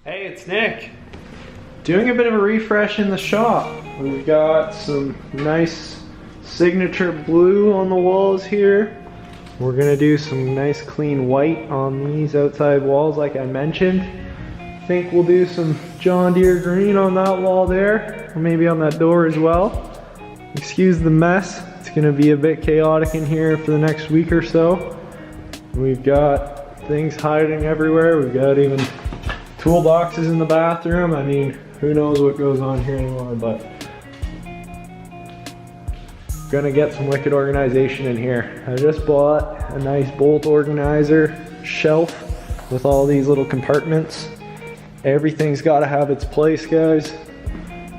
Hey, it's Nick. Doing a bit of a refresh in the shop. We've got some nice signature blue on the walls here. We're gonna do some nice clean white on these outside walls like I mentioned. I think we'll do some John Deere green on that wall there, or maybe on that door as well. Excuse the mess. It's gonna be a bit chaotic in here for the next week or so. We've got things hiding everywhere. We've got even toolboxes in the bathroom. I mean, who knows what goes on here anymore, but gonna get some wicked organization in here. I just bought a nice bolt organizer shelf with all these little compartments. Everything's got to have its place, guys.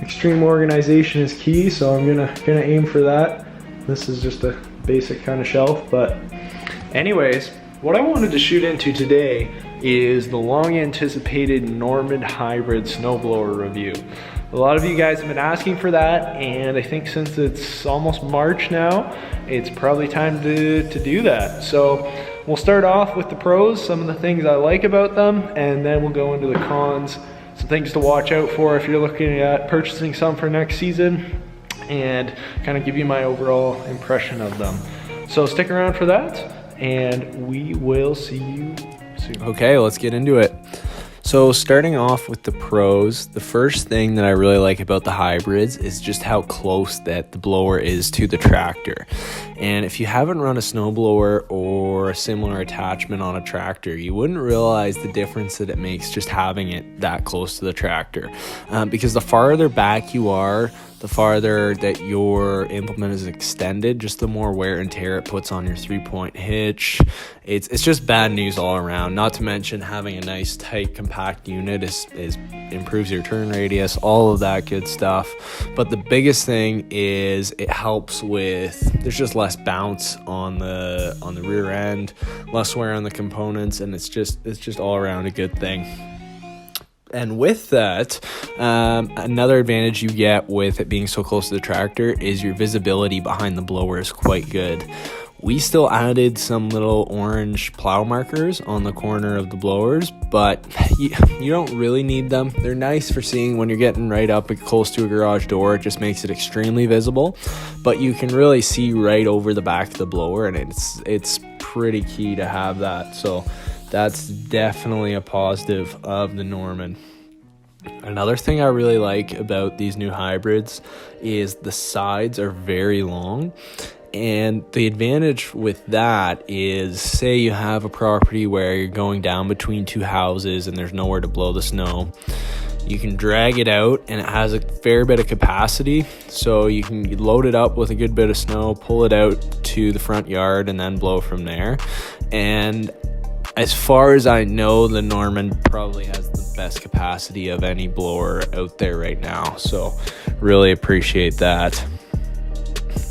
Extreme organization is key, so I'm gonna aim for that. This is just a basic kind of shelf, but anyways, what I wanted to shoot into today is the long anticipated Norman hybrid snowblower review. A lot of you guys have been asking for that, and I think since it's almost March now, it's probably time to do that. So we'll start off with the pros, some of the things I like about them, and then we'll go into the cons, some things to watch out for if you're looking at purchasing some for next season, and kind of give you my overall impression of them. So stick around for that, and we will see you soon. Okay, let's get into it. So starting off with the pros, the first thing that I really like about the hybrids is just how close that the blower is to the tractor. And if you haven't run a snowblower or a similar attachment on a tractor, you wouldn't realize the difference that it makes just having it that close to the tractor. Because the farther back you are, the farther that your implement is extended, just the more wear and tear it puts on your 3-point hitch. It's just bad news all around. Not to mention having a nice tight compact unit is improves your turn radius, all of that good stuff. But the biggest thing is it helps with, there's just less bounce on the rear end, less wear on the components, and it's just all around a good thing. And with that, another advantage you get with it being so close to the tractor is your visibility behind the blower is quite good. We still added some little orange plow markers on the corner of the blowers, but you don't really need them. They're nice for seeing when you're getting right up close to a garage door. It just makes it extremely visible, but you can really see right over the back of the blower, and it's pretty key to have that. So that's definitely a positive of the Norman. Another thing I really like about these new hybrids is the sides are very long. And the advantage with that is, say you have a property where you're going down between two houses and there's nowhere to blow the snow. You can drag it out, and it has a fair bit of capacity, so you can load it up with a good bit of snow, pull it out to the front yard, and then blow from there. And as far as I know, the Norman probably has the best capacity of any blower out there right now, so really appreciate that.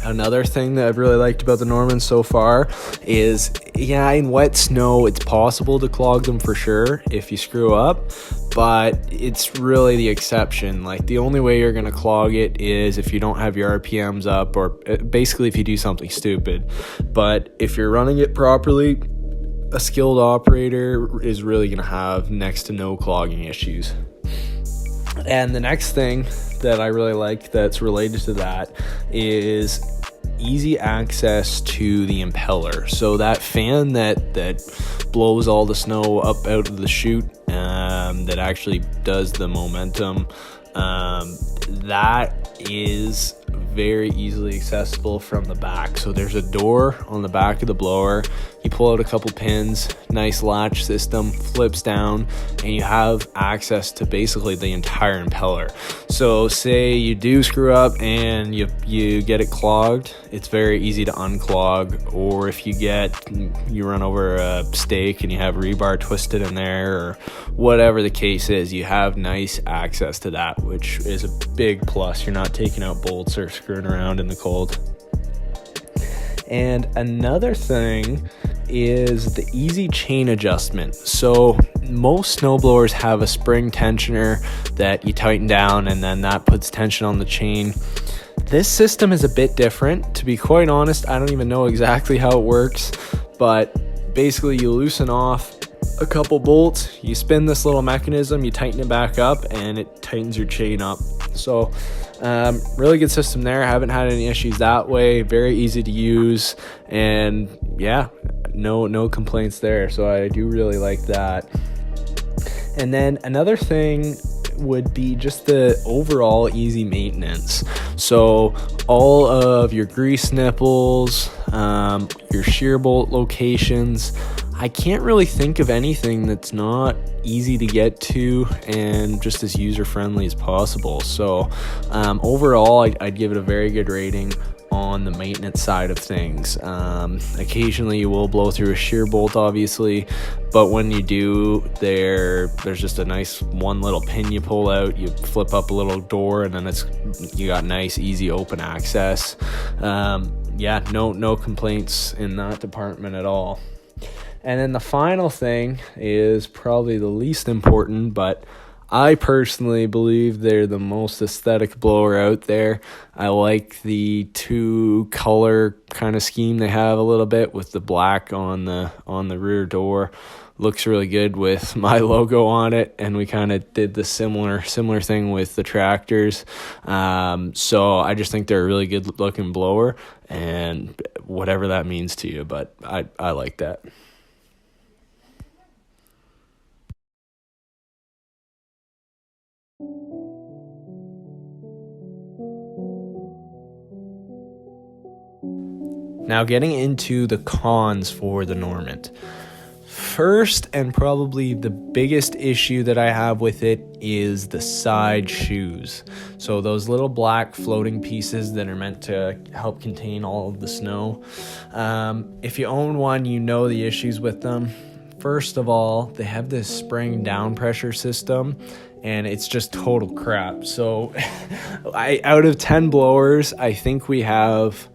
Another thing that I've really liked about the Norman so far is, yeah, in wet snow, it's possible to clog them for sure if you screw up, but it's really the exception. Like, the only way you're going to clog it is if you don't have your RPMs up, or basically if you do something stupid. But if you're running it properly, a skilled operator is really going to have next to no clogging issues. And the next thing that I really like that's related to that is easy access to the impeller. So that fan that blows all the snow up out of the chute, that actually does the momentum, that is very easily accessible from the back. So there's a door on the back of the blower. You pull out a couple pins, nice latch system, flips down, and you have access to basically the entire impeller. So say you do screw up and you get it clogged, it's very easy to unclog. Or if you run over a stake and you have rebar twisted in there, or whatever the case is, you have nice access to that, which is a big plus. You're not taking out bolts or screwing around in the cold. And another thing is the easy chain adjustment. So most snowblowers have a spring tensioner that you tighten down, and then that puts tension on the chain. This system is a bit different. To be quite honest, I don't even know exactly how it works, but basically you loosen off a couple bolts, you spin this little mechanism, you tighten it back up, and it tightens your chain up. So really good system there. I haven't had any issues that way. Very easy to use, and yeah, no complaints there. So I do really like that. And then another thing would be just the overall easy maintenance. So all of your grease nipples, your shear bolt locations, I can't really think of anything that's not easy to get to and just as user friendly as possible. So overall, I'd give it a very good rating on the maintenance side of things. Occasionally you will blow through a shear bolt, obviously, but when you do, there's just a nice one little pin you pull out, you flip up a little door, and then you got nice easy open access. Yeah, no complaints in that department at all. And then the final thing is probably the least important, but I personally believe they're the most aesthetic blower out there. I like the 2-color kind of scheme they have a little bit, with the black on the rear door. Looks really good with my logo on it, and we kind of did the similar thing with the tractors. So I just think they're a really good looking blower, and whatever that means to you, but I like that. Now getting into the cons for the Normant. First, and probably the biggest issue that I have with it, is the side shoes. So those little black floating pieces that are meant to help contain all of the snow. If you own one, you know the issues with them. First of all, they have this spring down pressure system, and it's just total crap. So out of 10 blowers, I think we have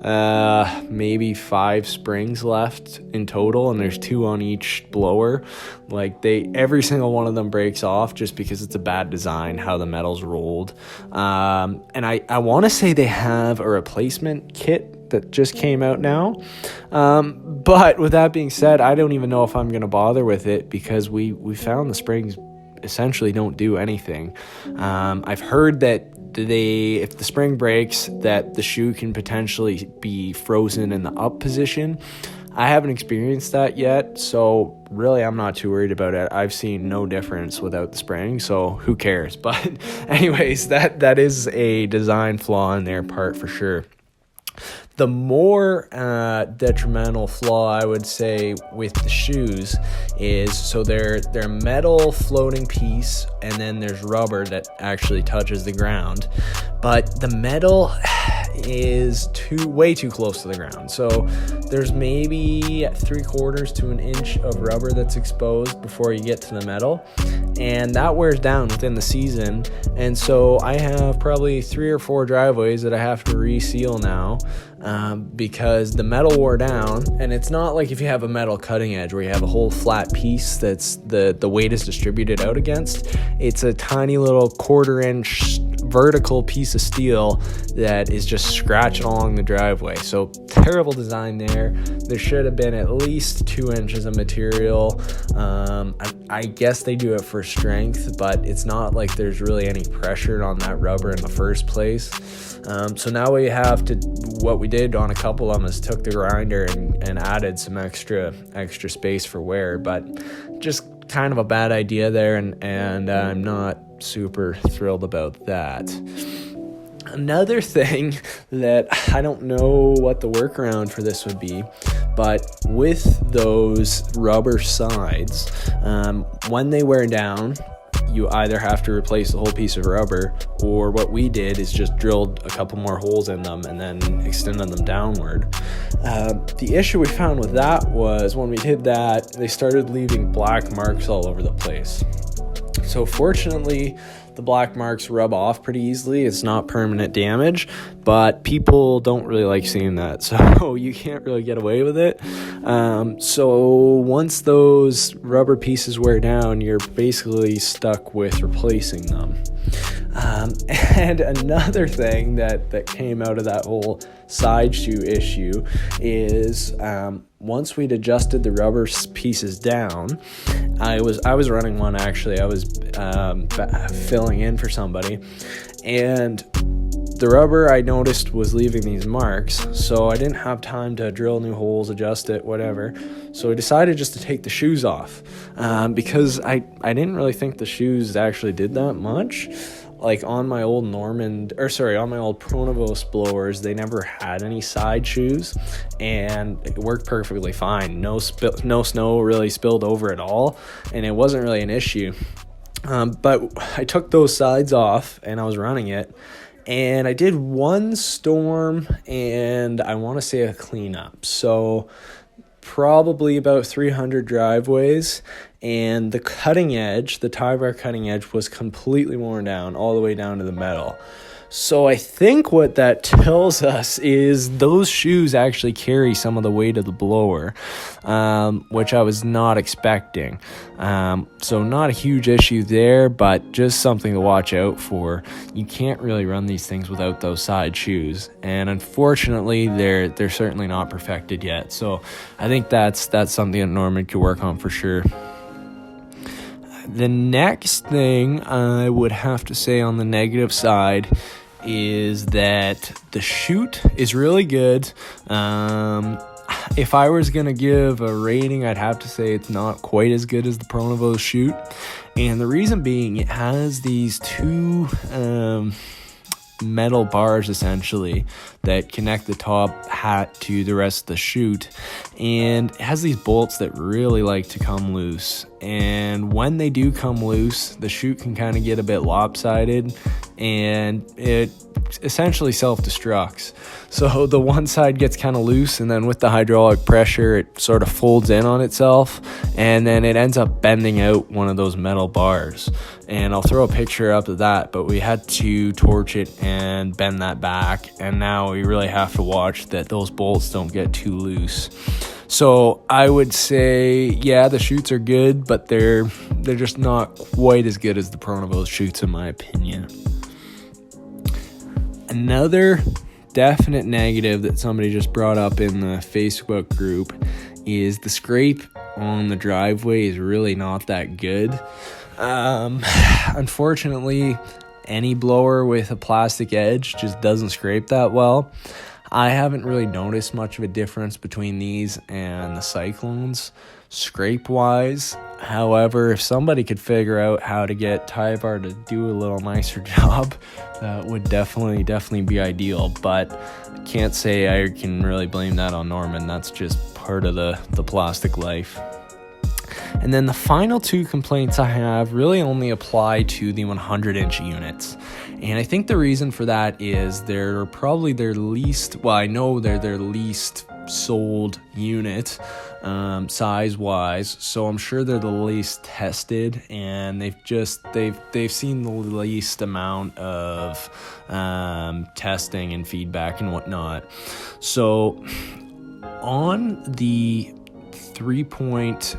maybe 5 springs left in total, and there's 2 on each blower. Like, every single one of them breaks off just because it's a bad design how the metal's rolled. And I want to say they have a replacement kit that just came out now, but with that being said, I don't even know if I'm gonna bother with it, because we found the springs essentially don't do anything. I've heard that if the spring breaks, that the shoe can potentially be frozen in the up position. I haven't experienced that yet, so really I'm not too worried about it. I've seen no difference without the spring, so who cares? But anyways, that is a design flaw on their part for sure. The more detrimental flaw, I would say, with the shoes is, so they're metal floating piece, and then there's rubber that actually touches the ground, but the metal is way too close to the ground. So there's maybe 3/4 to an inch of rubber that's exposed before you get to the metal, and that wears down within the season. And so I have probably 3 or 4 driveways that I have to reseal now, because the metal wore down. And it's not like if you have a metal cutting edge where you have a whole flat piece that's the weight is distributed out against. It's a tiny little 1/4 inch vertical piece of steel that is just scratching along the driveway. So terrible design there. There should have been at least 2 inches of material. I guess they do it for strength, but it's not like there's really any pressure on that rubber in the first place. So now what we did on a couple of them is took the grinder and added some extra space for wear, but just kind of a bad idea there, and I'm not super thrilled about that. Another thing that I don't know what the workaround for this would be, but with those rubber sides, when they wear down, you either have to replace the whole piece of rubber, or what we did is just drilled a couple more holes in them and then extended them downward. The issue we found with that was when we did that, they started leaving black marks all over the place. So fortunately, the black marks rub off pretty easily. It's not permanent damage, but people don't really like seeing that, so you can't really get away with it. So once those rubber pieces wear down, you're basically stuck with replacing them. And another thing that came out of that whole side shoe issue is once we'd adjusted the rubber pieces down, I was running one actually. I was filling in for somebody, and the rubber I noticed was leaving these marks, so I didn't have time to drill new holes, adjust it, whatever. So I decided just to take the shoes off because I didn't really think the shoes actually did that much. Like on my old on my old Pronovos blowers, they never had any side shoes, and it worked perfectly fine. No snow really spilled over at all, and it wasn't really an issue. But I took those sides off, and I was running it, and I did one storm, and I want to say a cleanup. So probably about 300 driveways, and the cutting edge, the tie bar cutting edge, was completely worn down all the way down to the metal. So I think what that tells us is those shoes actually carry some of the weight of the blower, which I was not expecting. So not a huge issue there, but just something to watch out for. You can't really run these things without those side shoes, and unfortunately they're certainly not perfected yet. So I think that's something that Norman could work on for sure. The next thing I would have to say on the negative side is that the chute is really good. If I was going to give a rating, I'd have to say it's not quite as good as the Pronovos chute. And the reason being, it has these two metal bars essentially that connect the top hat to the rest of the chute, and it has these bolts that really like to come loose, and when they do come loose, the chute can kind of get a bit lopsided, and it essentially self-destructs. So the one side gets kind of loose, and then with the hydraulic pressure it sort of folds in on itself, and then it ends up bending out one of those metal bars. And I'll throw a picture up of that, but we had to torch it and bend that back, and now we really have to watch that those bolts don't get too loose. So I would say, yeah, the chutes are good, but they're just not quite as good as the Pronovos chutes in my opinion. Another definite negative that somebody just brought up in the Facebook group is the scrape on the driveway is really not that good. Unfortunately, any blower with a plastic edge just doesn't scrape that well. I haven't really noticed much of a difference between these and the Cyclones scrape wise. However, if somebody could figure out how to get Tyvar to do a little nicer job, that would definitely be ideal. But I can't say I can really blame that on Norman. That's just part of the plastic life. And then the final two complaints I have really only apply to the 100-inch units. And I think the reason for that is they're probably their least sold unit size-wise. So I'm sure they're the least tested, and they've seen the least amount of testing and feedback and whatnot. So on the 3-point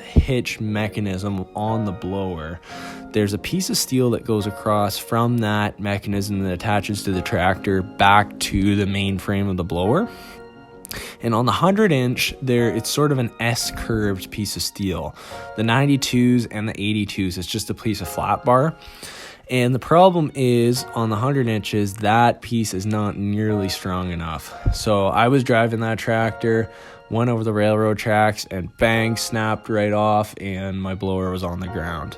hitch mechanism on the blower, there's a piece of steel that goes across from that mechanism that attaches to the tractor back to the main frame of the blower. And on the 100-inch, it's sort of an S-curved piece of steel. The 92s and the 82s, it's just a piece of flat bar. And the problem is, on the 100 inches, that piece is not nearly strong enough. So I was driving that tractor, went over the railroad tracks, and bang, snapped right off, and my blower was on the ground.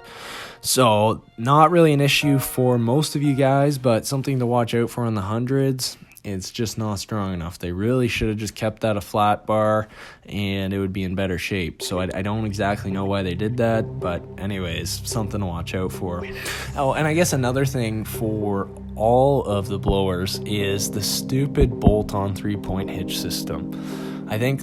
So not really an issue for most of you guys, but something to watch out for on the hundreds. It's just not strong enough. They really should have just kept that a flat bar, and it would be in better shape. So I don't exactly know why they did that, but anyways, something to watch out for. Oh, and I guess another thing for all of the blowers is the stupid bolt-on 3-point hitch system. I think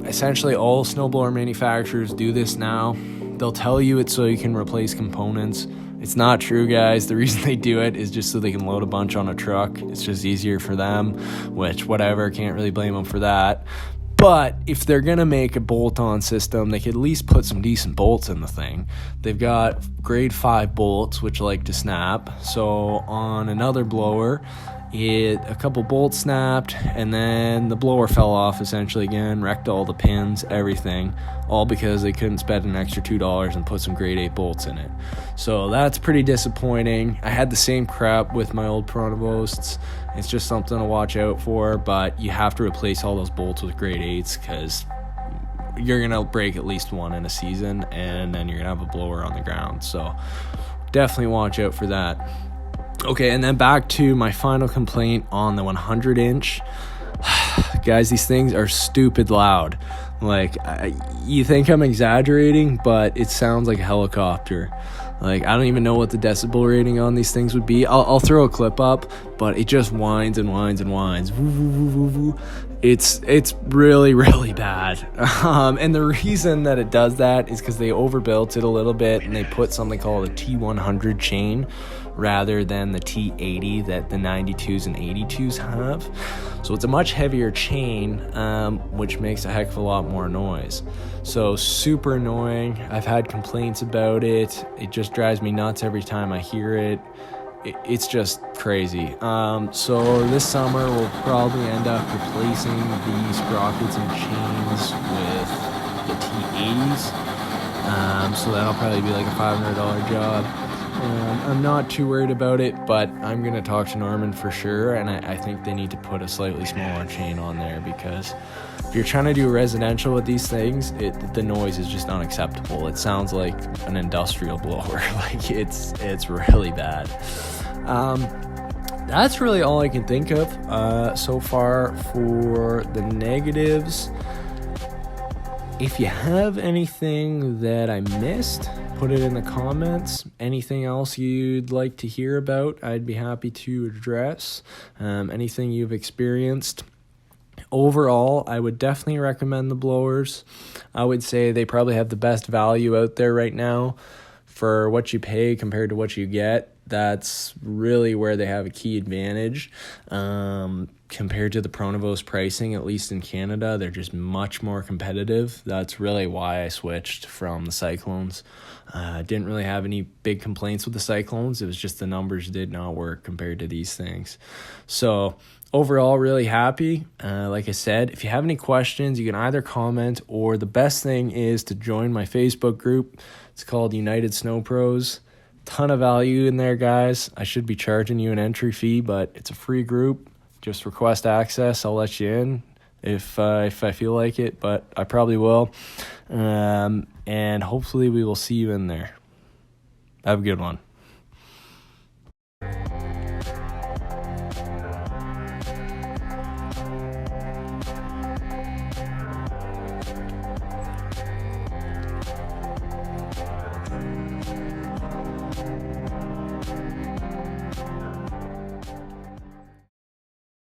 essentially all snowblower manufacturers do this now. They'll tell you it's so you can replace components. It's not true, guys. The reason they do it is just so they can load a bunch on a truck. It's just easier for them, which whatever, can't really blame them for that. But if they're going to make a bolt-on system, they could at least put some decent bolts in the thing. They've got grade 5 bolts, which like to snap. So on another blower, a couple bolts snapped, and then the blower fell off essentially again, wrecked all the pins, everything, all because they couldn't spend an extra $2 and put some grade 8 bolts in it. So that's pretty disappointing. I had the same crap with my old Pronovosts. It's just something to watch out for, but you have to replace all those bolts with grade 8s because you're going to break at least one in a season, and then you're going to have a blower on the ground. So definitely watch out for that. Okay, and then back to my final complaint on the 100-inch. Guys, these things are stupid loud. Like, you think I'm exaggerating, but it sounds like a helicopter. Like, I don't even know what the decibel rating on these things would be. I'll throw a clip up, but it just whines and whines and whines. It's really, really bad. And the reason that it does that is because they overbuilt it a little bit, and they put something called a T100 chain rather than the T80 that the 92s and 82s have. So it's a much heavier chain, which makes a heck of a lot more noise. So super annoying. I've had complaints about it. It just drives me nuts every time I hear it. It's just crazy. So this summer we'll probably end up replacing the sprockets and chains with the T80s. So that'll probably be like a $500 job. I'm not too worried about it, but I'm going to talk to Norman for sure, and I think they need to put a slightly smaller chain on there, because if you're trying to do residential with these things, the noise is just unacceptable. It sounds like an industrial blower. Like, it's really bad. That's really all I can think of so far for the negatives. If you have anything that I missed, put it in the comments. Anything else you'd like to hear about, I'd be happy to address. Anything you've experienced. Overall, I would definitely recommend the blowers. I would say they probably have the best value out there right now for what you pay compared to what you get. That's really where they have a key advantage. Compared to the Pronovost pricing, at least in Canada, they're just much more competitive. That's really why I switched from the Cyclones. Didn't really have any big complaints with the Cyclones. It was just the numbers did not work compared to these things. So overall, really happy. Like I said, if you have any questions, you can either comment, or the best thing is to join my Facebook group. It's called United Snow Pros. Ton of value in there, guys. I should be charging you an entry fee, but it's a free group. Just request access. I'll let you in if I feel like it, but I probably will. And hopefully we will see you in there. Have a good one.